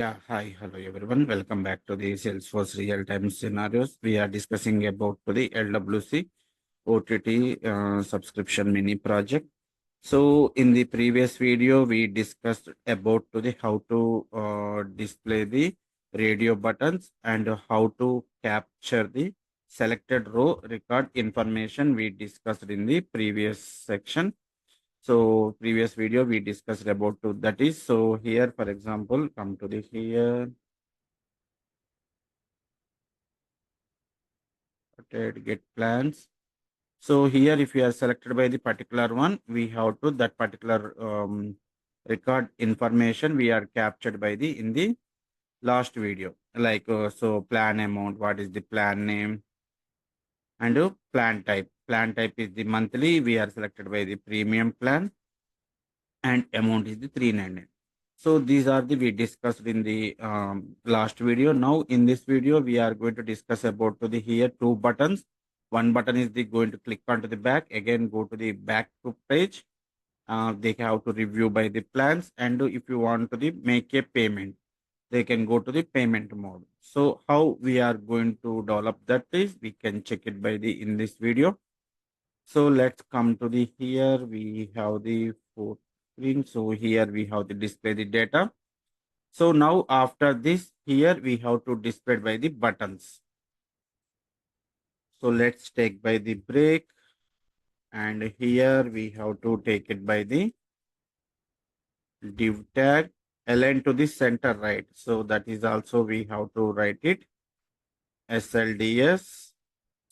Yeah, hi, hello everyone. Welcome back to the Salesforce real-time scenarios. We are discussing about the LWC OTT subscription mini project. So in the previous video, we discussed about the how to display the radio buttons and how to capture the selected row record information we discussed in the previous section. So previous video we discussed about that is, so here for example, come to the here, get plans. So here if you are selected by the particular one, we have to that particular record information we are captured by the in the last video. Like so plan amount, what is the plan name, and plan type. Plan type is the monthly, we are selected by the premium plan, and amount is the 399. So these are the we discussed in the last video. Now in this video we are going to discuss about to the here two buttons. One button is the going to click onto the back, again go to the back to page. They have to review by the plans, and if you want to the make a payment, they can go to the payment mode. So how we are going to develop that is we can check it by the in this video. So let's come to the here we have the fourth screen. So here we have to display the data. So now after this here we have to display by the buttons. So let's take by the break, and here we have to take it by the div tag align to the center right. So that is also we have to write it SLDS.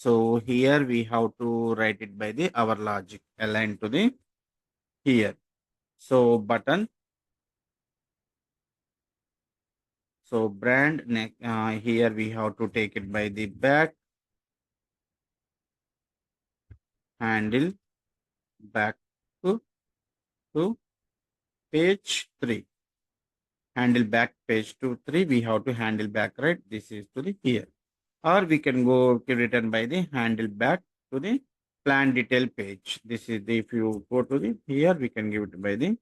So here we have to write it by the our logic align to the here. So button. So brand neck here we have to take it by the back handle back to page 3. Handle back page 2 3 we have to handle back right. This is to the here, or we can go to return by the handle back to the plan detail page. This is the if you go to the here we can give it by the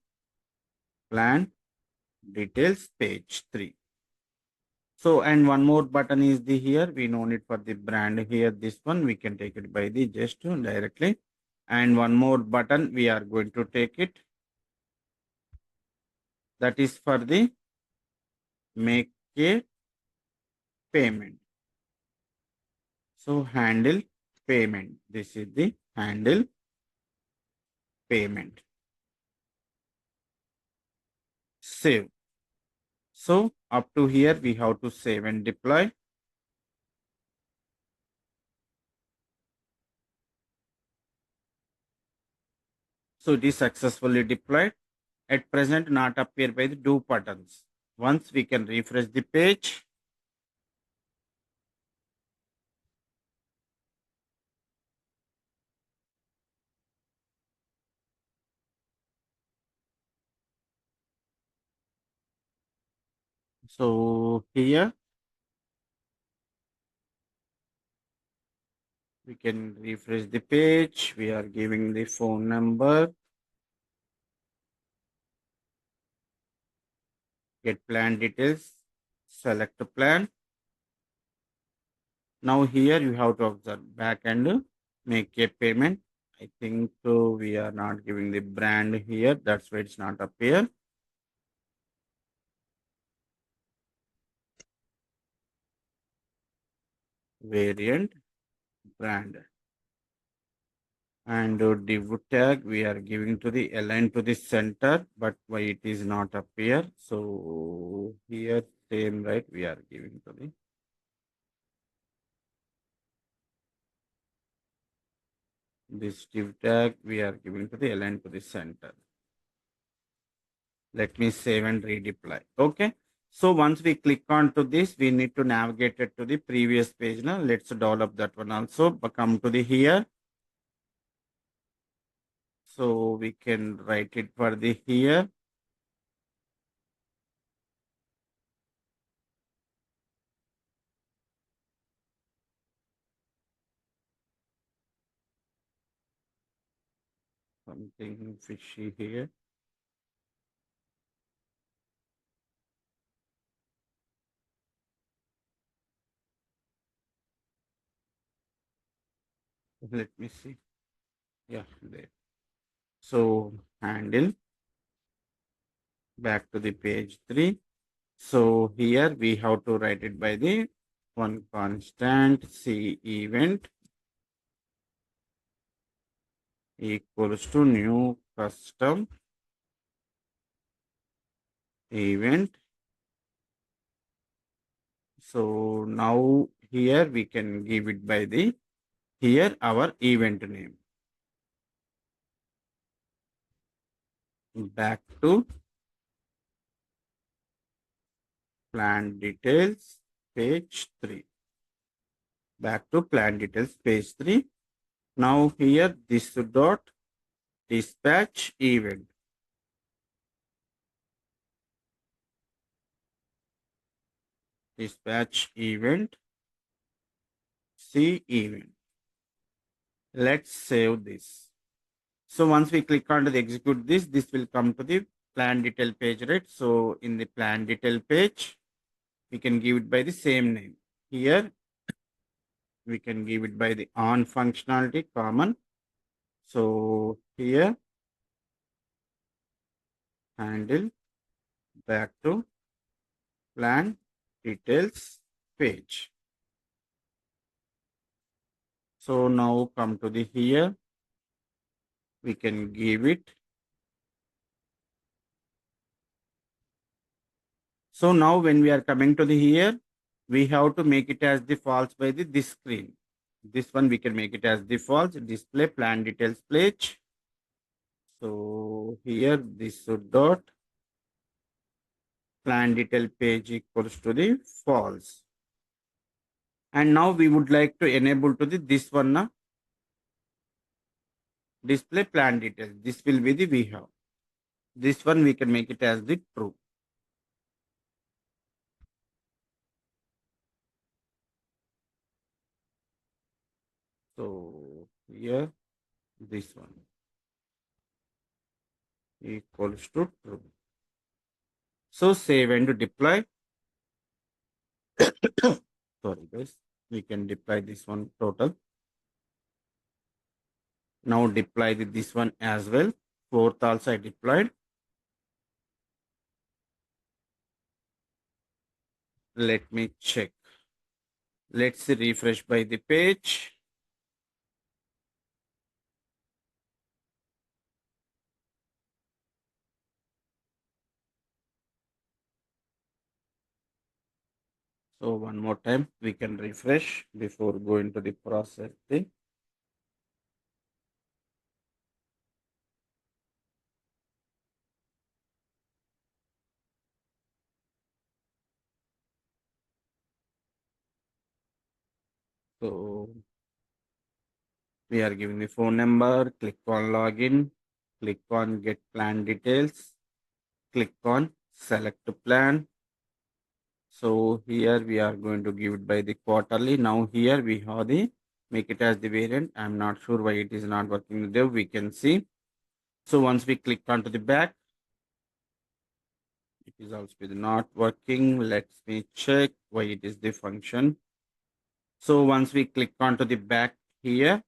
plan details page 3. So and one more button is the here we no need for the brand here. This one we can take it by the just directly, and one more button we are going to take it, that is for the make a payment. So handle payment. This is the handle payment. Save. So up to here we have to save and deploy. So it is successfully deployed. At present not appear by the do buttons. Once we can refresh the page. So here we can refresh the page. We are giving the phone number. Get plan details. Select the plan. Now here you have to observe back and make a payment. I think so we are not giving the brand here. That's why it's not appear. Variant brand. And div tag we are giving to the align to the center, but why it is not appear? So here same right we are giving to the this div tag we are giving to the align to the center. Let me save and redeploy. Okay. So once we click on to this, we need to navigate it to the previous page. Now let's develop that one also. But come to the here. So we can write it for the here. Something fishy here. Let me see. Yeah, there. So handle back to the page 3. So here we have to write it by the one constant C event equals to new custom event. So now here we can give it by the here our event name. Back to plan details page 3. Back to plan details page 3. Now here this dot dispatch event. Dispatch event C event. Let's save this. So once we click on to the execute this, this will come to the plan detail page, right? So in the plan detail page, we can give it by the same name. Here, we can give it by the on functionality common. So here, handle back to plan details page. So now come to the here, we can give it. So now when we are coming to the here, we have to make it as the false by the this screen. This one we can make it as the false display plan details page. So here this dot plan detail page equals to the false. And now we would like to enable to the this one display plan details. This will be the we have. This one we can make it as the true. So here this one equals to true. So save and deploy. Sorry guys, we can deploy this one total. Now deploy this one as well. Fourth also I deployed. Let me check. Let's refresh by the page. So one more time, we can refresh before going to the process thing. So we are giving the phone number, click on login, click on get plan details, click on select plan. So here we are going to give it by the quarterly. Now here we have the make it as the variant. I'm not sure why it is not working there. We can see. So once we click onto the back, it is also not working. Let me check why it is the function. So once we click onto the back here,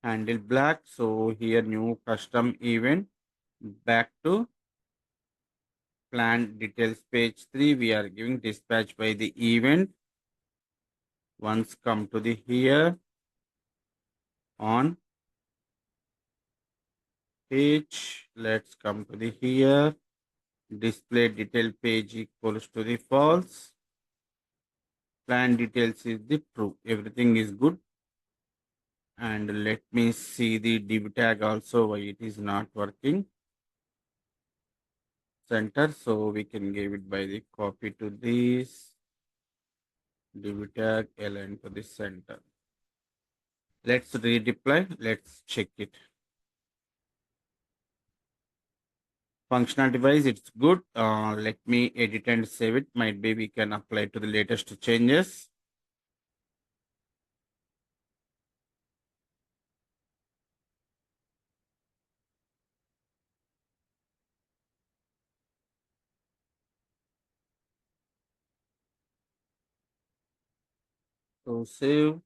handle black. So here new custom event back to plan details page 3. We are giving dispatch by the event. Once come to the here on page, let's come to the here display detail page equals to the false. Plan details is the true. Everything is good. And let me see the div tag also why it is not working. Center, so we can give it by the copy to this div tag align to the center. Let's redeploy. Let's check it. Functionality wise, it's good. Let me edit and save it. Might be we can apply to the latest changes. So save,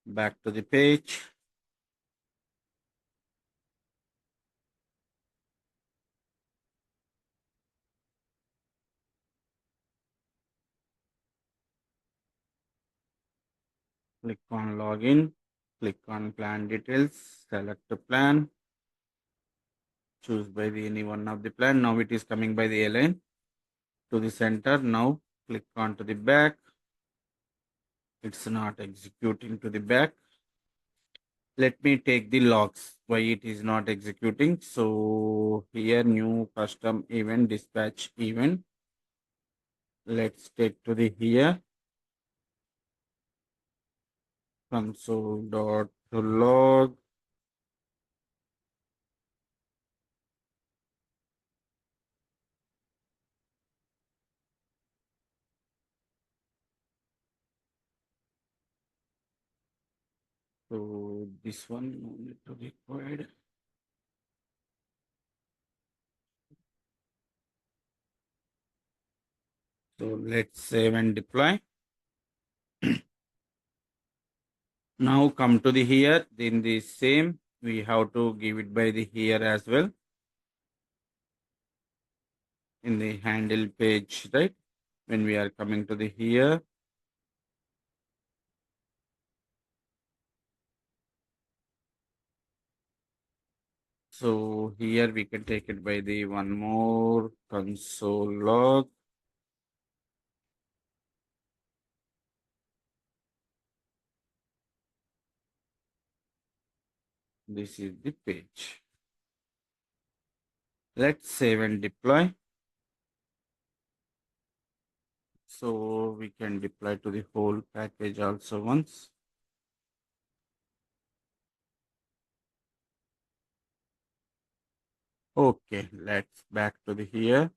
back to the page. Click on login, click on plan details, select the plan, choose by the any one of the plan. Now it is coming by the align to the center. Now click on to the back. It's not executing to the back. Let me take the logs why it is not executing. So here new custom event dispatch event. Let's take to the here console.log. So this one no need to required. So let's save and deploy. Now come to the here, then the same, we have to give it by the here as well. In the handle page, right? When we are coming to the here. So here we can take it by the one more console log. This is the page. Let's save and deploy. So we can deploy to the whole package also once. Okay, let's back to the here.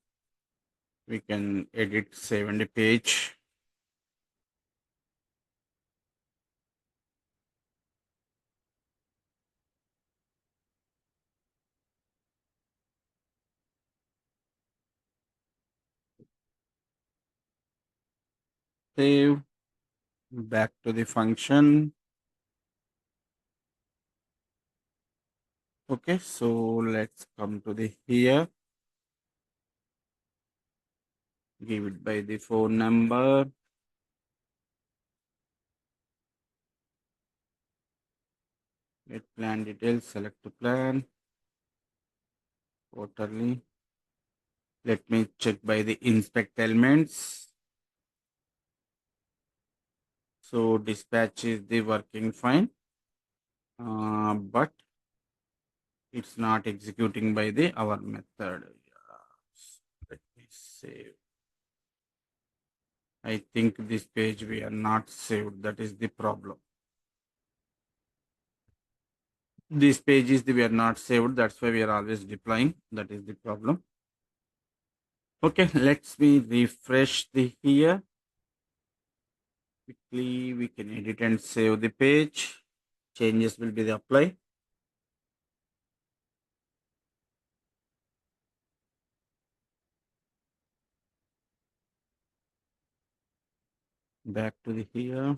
We can edit, save and the page. Save, back to the function. Okay, so let's come to the here. Give it by the phone number. Get plan details, select the plan. Quarterly. Let me check by the inspect elements. So dispatch is the working fine. But it's not executing by the our method. Let me save. I think this page we are not saved. That is the problem. This page is we are not saved. That's why we are always deploying. That is the problem. Okay, let's me refresh the here. Quickly, we can edit and save the page. Changes will be the apply. Back to the here.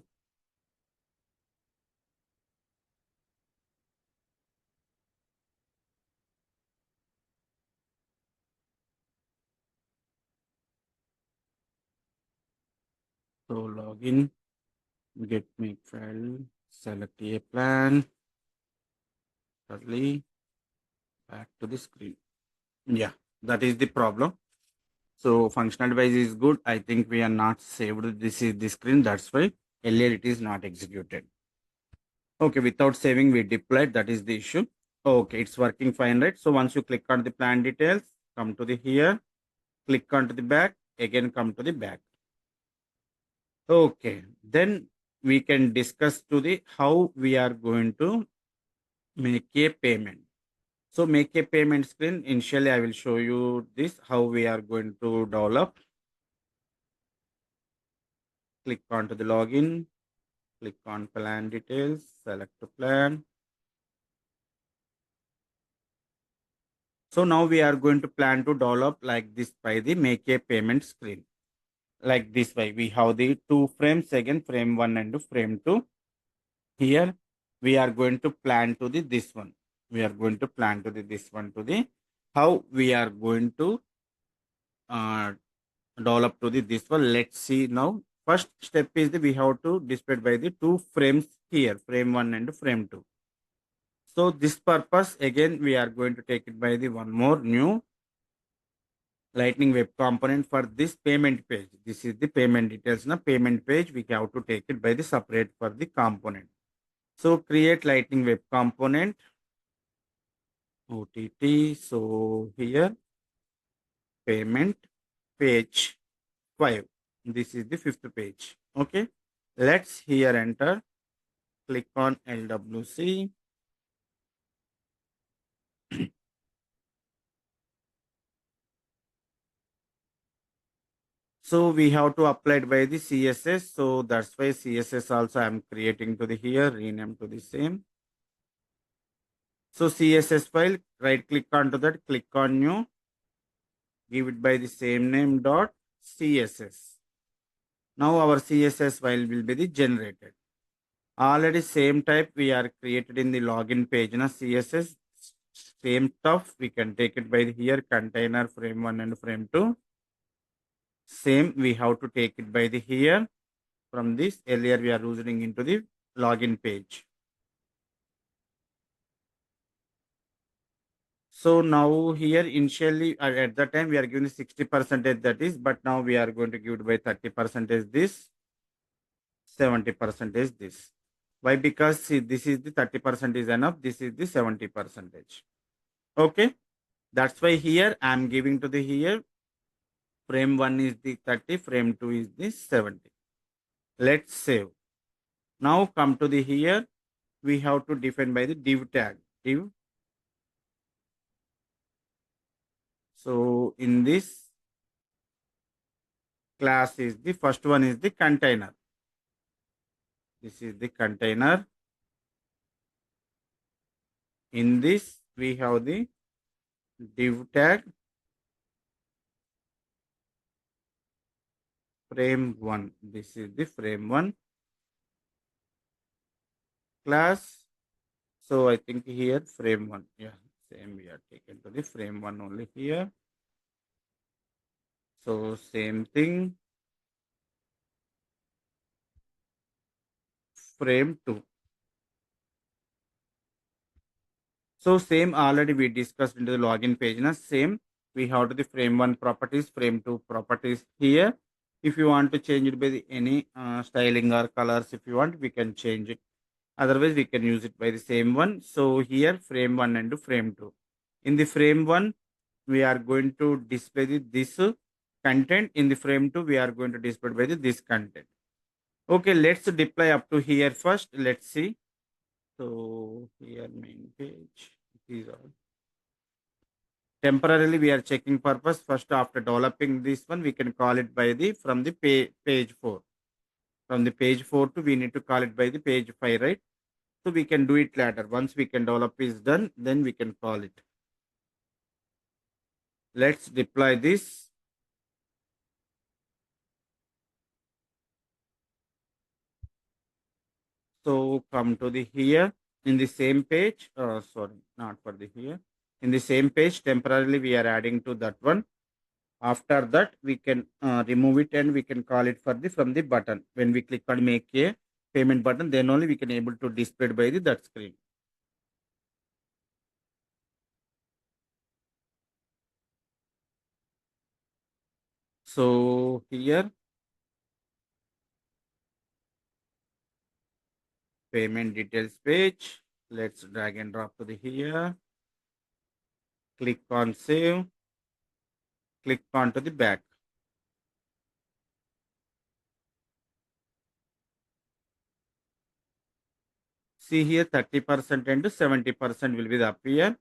So login, get make file, select a plan, early, back to the screen. Yeah, that is the problem. So functional device is good. I think we are not saved. This is the screen. That's why earlier it is not executed. Okay, without saving, we deployed. That is the issue. Okay, it's working fine, right? So once you click on the plan details, come to the here, click onto the back, again come to the back. Okay, then we can discuss to the how we are going to make a payment. So make a payment screen. Initially, I will show you this, how we are going to develop. Click onto the login, click on plan details, select the plan. So now we are going to plan to develop like this by the make a payment screen. like this way. We have the two frames again, frame 1 and frame 2. Here we are going to plan to the this one. We are going to plan to the this one to the how we are going to uh, develop to the this one. Let's see now. First step is the we have to display by the two frames here, frame 1 and frame 2. So this purpose again we are going to take it by the one more new lightning web component for this payment page. This is the payment details. Now payment page we have to take it by the separate for the component. So create lightning web component OTT. So here payment page 5. This is the fifth page. Okay. Let's here enter. Click on LWC. So we have to apply it by the CSS. So that's why CSS also I'm creating to the here, rename to the same. So CSS file, right click onto that, click on new, give it by the same name dot CSS. Now our CSS file will be the generated. Already same type we are created in the login page. Now CSS same stuff we can take it by the here container frame 1 and frame 2. Same we have to take it by the here from this earlier we are using into the login page. So now here initially at the time we are giving 60% that is, but now we are going to give it by 30% this, 70% this. Why? Because see, this is the 30% is enough. This is the 70%. Okay. That's why here I am giving to the here frame 1 is the 30, frame 2 is the 70. Let's save. Now come to the here. We have to define by the div tag. Div. So in this class is the first one is the container. This is the container. In this we have the div tag frame 1. This is the frame 1 class. So I think here frame 1. Yeah, same we are taken to the frame 1 only here. So same thing. Frame 2. So same already we discussed into the login page. Now same we have to the frame 1 properties, frame 2 properties here. If you want to change it by the any styling or colors, if you want, we can change it. Otherwise, we can use it by the same one. So here frame 1 and frame 2. In the frame 1, we are going to display this content. In the frame 2, we are going to display by this content. Okay, let's deploy up to here first. Let's see. So here main page. These are temporarily we are checking purpose. First, after developing this one, we can call it by the from the page 4. From the page 4 to we need to call it by the page 5, right? So we can do it later. Once we can develop is done, then we can call it. Let's deploy this. So come to the here in the same page. Sorry, not for the here. In the same page, temporarily we are adding to that one. After that, we can remove it and we can call it for the from the button. When we click on make a payment button, then only we can able to display it by the that screen. So here payment details page. Let's drag and drop to the here. Click on save. Click on to the back. See here 30% and 70% will be the appear.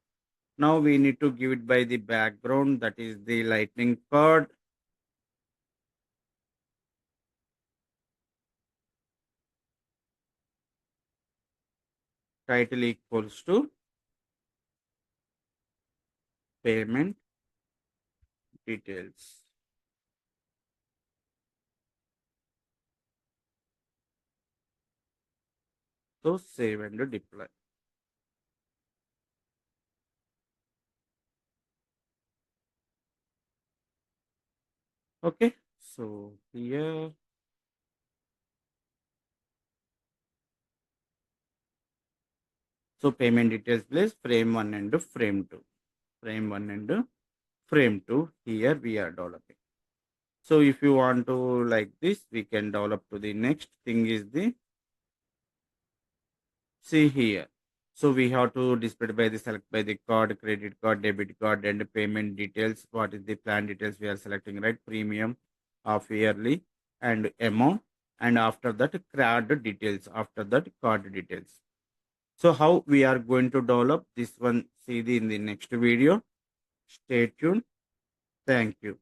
Now we need to give it by the background, that is the lightning card. Title equals to payment details. So save and deploy. Okay, so here, so payment details place frame 1 and frame 2. Frame 1 and frame 2. Here we are developing. So if you want to like this, we can develop to the next thing is the, see here. So we have to display by the select by the card, credit card, debit card, and payment details. What is the plan details we are selecting, right? Premium of yearly and amount. And after that, card details. After that, card details. So how we are going to develop this one, see the in the next video. Stay tuned. Thank you.